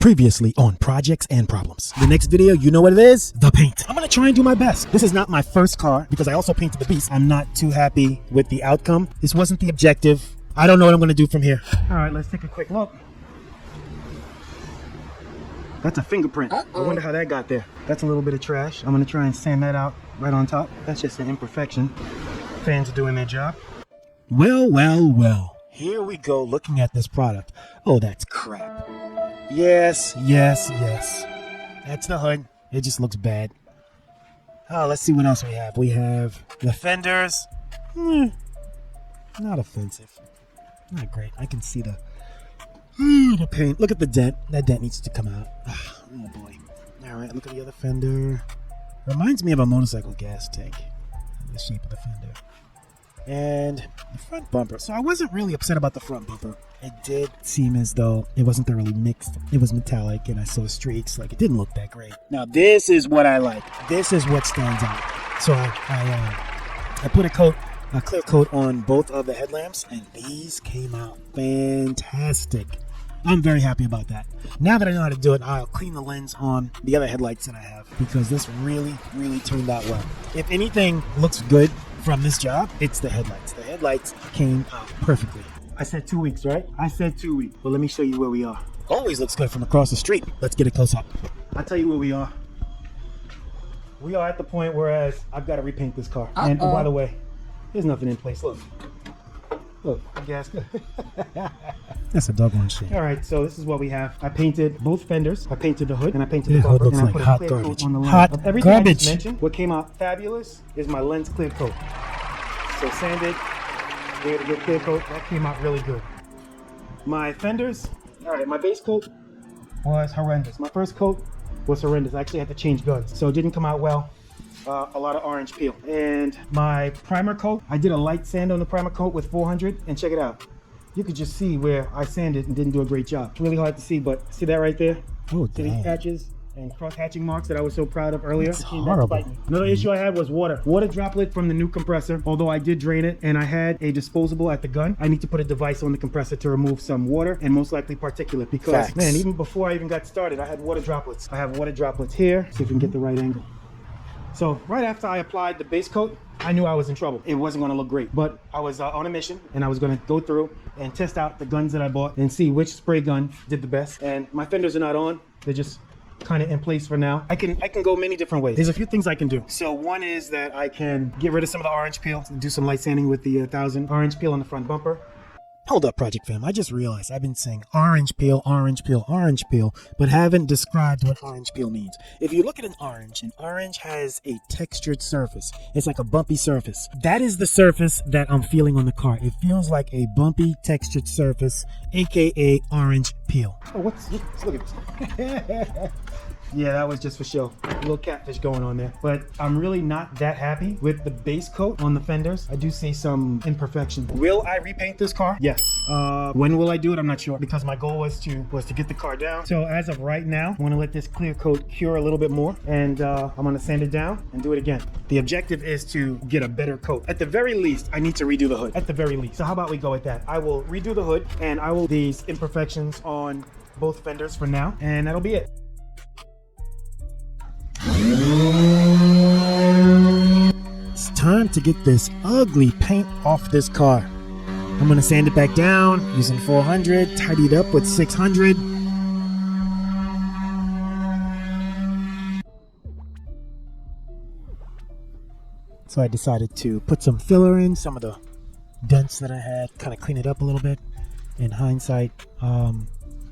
Previously on Projects and Problems. The next video, you know what it is? The paint. I'm gonna try and do my best. This is not my first car because I also painted the beast. I'm not too happy with the outcome. This wasn't the objective. I don't know what I'm gonna do from here. All right, let's take a quick look. That's a fingerprint. I wonder how that got there. That's a little bit of trash. I'm gonna try and sand that out right on top. That's just an imperfection. Fans are doing their job. Well. Here we go looking at this product. Oh, that's crap. Yes. That's the hood. It just looks bad. Oh, let's see what else we have. We have the fenders. Not offensive. Not great. I can see the paint. Look at the dent. That dent needs to come out. Oh boy. All right, look at the other fender. Reminds me of a motorcycle gas tank. The shape of the fender. And the front bumper. So I wasn't really upset about the front bumper. It did seem as though it wasn't thoroughly mixed. It was metallic and I saw streaks. Like, it didn't look that great. Now this is what I like. This is what stands out. So I put a clear coat on both of the headlamps, and these came out fantastic. I'm very happy about that. Now that I know how to do it, I'll clean the lens on the other headlights that I have, because this really turned out well. If anything looks good from this job, it's the headlights. The headlights came out perfectly. I said 2 weeks, right? I said 2 weeks. Well, let me show you where we are. Always looks good from across the street. Let's get a close up. I'll tell you where we are. We are at the point where I've got to repaint this car. And oh, by the way, there's nothing in place. Look, the gas. That's a doggone shame. All right, so this is what we have. I painted both fenders. I painted the hood, and I painted the bumper. Looks and like I put hot a clear garbage. coat on the lens. Hot Everything I just garbage. mentioned, what came out fabulous is my lens clear coat. So sanded, gave it a good clear coat. That came out really good. My fenders, all right, my base coat was horrendous. My first coat was horrendous. I actually had to change guns, so it didn't come out well. A lot of orange peel. And my primer coat, I did a light sand on the primer coat with 400, and check it out. You could just see where I sanded and didn't do a great job. It's really hard to see, but see that right there? Oh, See these dang. patches and cross-hatching marks that I was so proud of earlier? That's It came back to horrible. bite me. Another issue I had was water. Water droplet from the new compressor. Although I did drain it and I had a disposable at the gun, I need to put a device on the compressor to remove some water and most likely particulate, because Facts. man, even before I even got started, I had water droplets. I have water droplets here. See if we can get the right angle. So right after I applied the base coat, I knew I was in trouble. It wasn't going to look great, but I was on a mission, and I was going to go through and test out the guns that I bought and see which spray gun did the best. And my fenders are not on. They're just kind of in place for now. I can go many different ways. There's a few things I can do. So one is that I can get rid of some of the orange peel, do some light sanding with the 1000 orange peel on the front bumper. Hold up, Project Fam. I just realized I've been saying orange peel, but haven't described what orange peel means. If you look at an orange has a textured surface. It's like a bumpy surface. That is the surface that I'm feeling on the car. It feels like a bumpy, textured surface, aka orange peel. Oh, look at this. Yeah, that was just for show. A little catfish going on there. But I'm really not that happy with the base coat on the fenders. I do see some imperfections. Will I repaint this car? Yes. When will I do it? I'm not sure, because my goal was to get the car down. So as of right now, I want to let this clear coat cure a little bit more, and I'm going to sand it down and do it again. The objective is to get a better coat. At the very least, I need to redo the hood. At the very least. So how about we go with that? I will redo the hood, and I will these imperfections on both fenders for now, and that'll be it. It's time to get this ugly paint off this car. I'm gonna sand it back down using 400, tidy it up with 600. So I decided to put some filler in some of the dents that I had, kind of clean it up a little bit. In hindsight,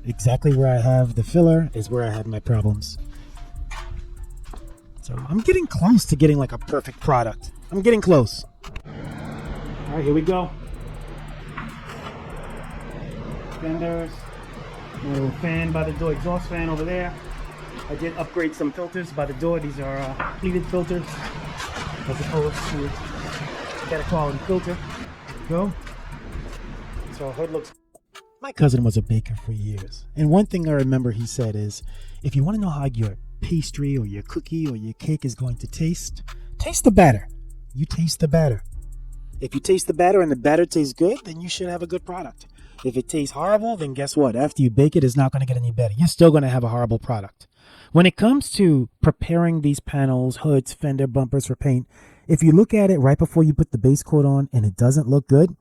exactly where I have the filler is where I had my problems. So I'm getting close to getting like a perfect product. I'm getting close. All right, here we go. Fenders, a little fan by the door, exhaust fan over there. I did upgrade some filters by the door. These are pleated filters, as opposed to better quality filter. Go. So hood looks. My cousin was a baker for years, and one thing I remember he said is, if you want to know how your pastry or your cookie or your cake is going to taste the batter. You taste the batter. If you taste the batter and the batter tastes good, then you should have a good product. If it tastes horrible, then guess what? After you bake it, it's not going to get any better. You're still going to have a horrible product. When it comes to preparing these panels, hoods, fender, bumpers for paint, if you look at it right before you put the base coat on and it doesn't look good,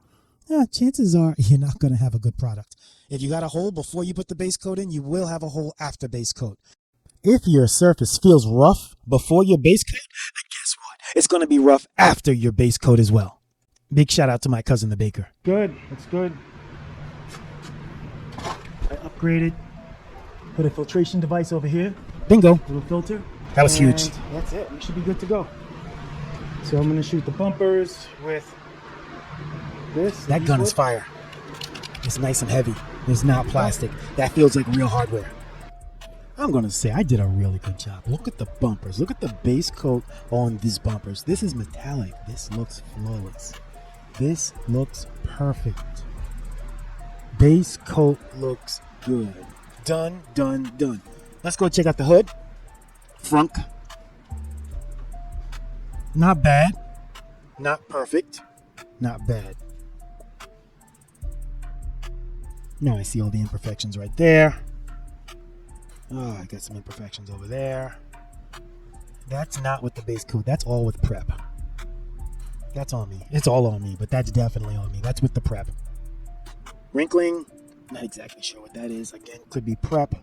chances are you're not going to have a good product. If you got a hole before you put the base coat in, you will have a hole after base coat. If your surface feels rough before your base coat, then guess what? It's going to be rough after your base coat as well. Big shout out to my cousin, the baker. Good. That's good. I upgraded. Put a filtration device over here. Bingo. Little filter. That was huge. And that's it. We should be good to go. So I'm going to shoot the bumpers with this. That gun is fire. It's nice and heavy. It's not plastic. That feels like real hardware. I'm going to say I did a really good job. Look at the bumpers. Look at the base coat on these bumpers. This is metallic. This looks flawless. This looks perfect. Base coat looks good. Done, done, done. Let's go check out the hood. Frunk. Not bad. Not perfect. Not bad. Now I see all the imperfections right there. Oh, I got some imperfections over there. That's not with the base coat. That's all with prep. That's on me. It's all on me, but that's definitely on me. That's with the prep. Wrinkling. Not exactly sure what that is. Again, could be prep.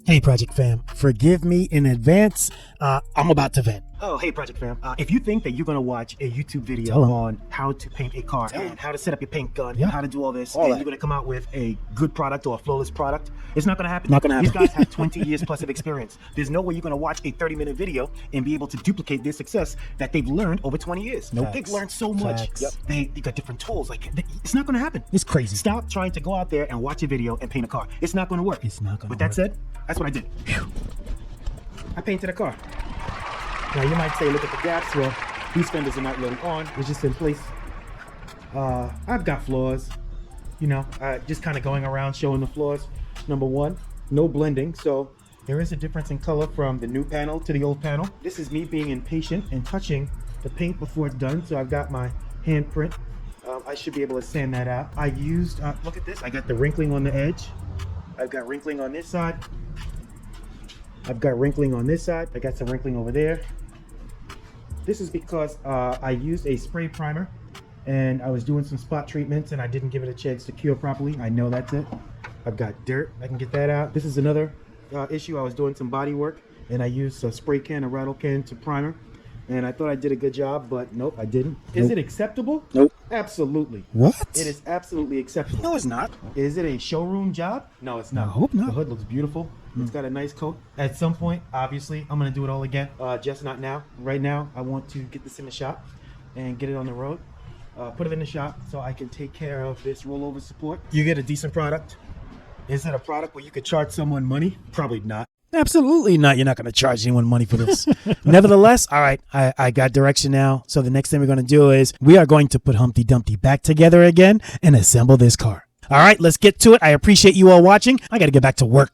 Hey, Project Fam. Forgive me in advance. I'm about to vent. Oh, hey, Project Fam. If you think that you're going to watch a YouTube video on how to paint a car and how to set up your paint gun and how to do all this, and you're going to come out with a good product or a flawless product, it's not going to happen. Not going to happen. These guys have 20 years plus of experience. There's no way you're going to watch a 30-minute video and be able to duplicate their success that they've learned over 20 years. Nope. They've learned so much. Yep. They got different tools. It's not going to happen. It's crazy. Stop trying to go out there and watch a video and paint a car. It's not going to work. It's not going to work. With that said, that's what I did. I painted a car. Now you might say, look at the gaps. Well, these fenders are not really on. It's just in place. I've got flaws. Just kind of going around showing the flaws. Number one, no blending. So there is a difference in color from the new panel to the old panel. This is me being impatient and touching the paint before it's done. So I've got my handprint. I should be able to sand that out. I used, look at this. I got the wrinkling on the edge. I've got wrinkling on this side. I've got wrinkling on this side. I got some wrinkling over there. This is because I used a spray primer and I was doing some spot treatments and I didn't give it a chance to cure properly. I know that's it. I've got dirt. I can get that out. This is another issue. I was doing some body work and I used a spray can, a rattle can to primer. And I thought I did a good job, but nope, I didn't. Is it acceptable? Nope. Absolutely. What? It is absolutely acceptable. No, it's not. Is it a showroom job? No, it's not. I hope not. The hood looks beautiful. It's got a nice coat. At some point, obviously, I'm going to do it all again. Just not now. Right now, I want to get this in the shop and get it on the road. Put it in the shop so I can take care of this rollover support. You get a decent product. Is it a product where you could charge someone money? Probably not. Absolutely not. You're not going to charge anyone money for this. Nevertheless, all right, I got direction now. So the next thing we're going to do is we are going to put Humpty Dumpty back together again and assemble this car. All right, let's get to it. I appreciate you all watching. I got to get back to work.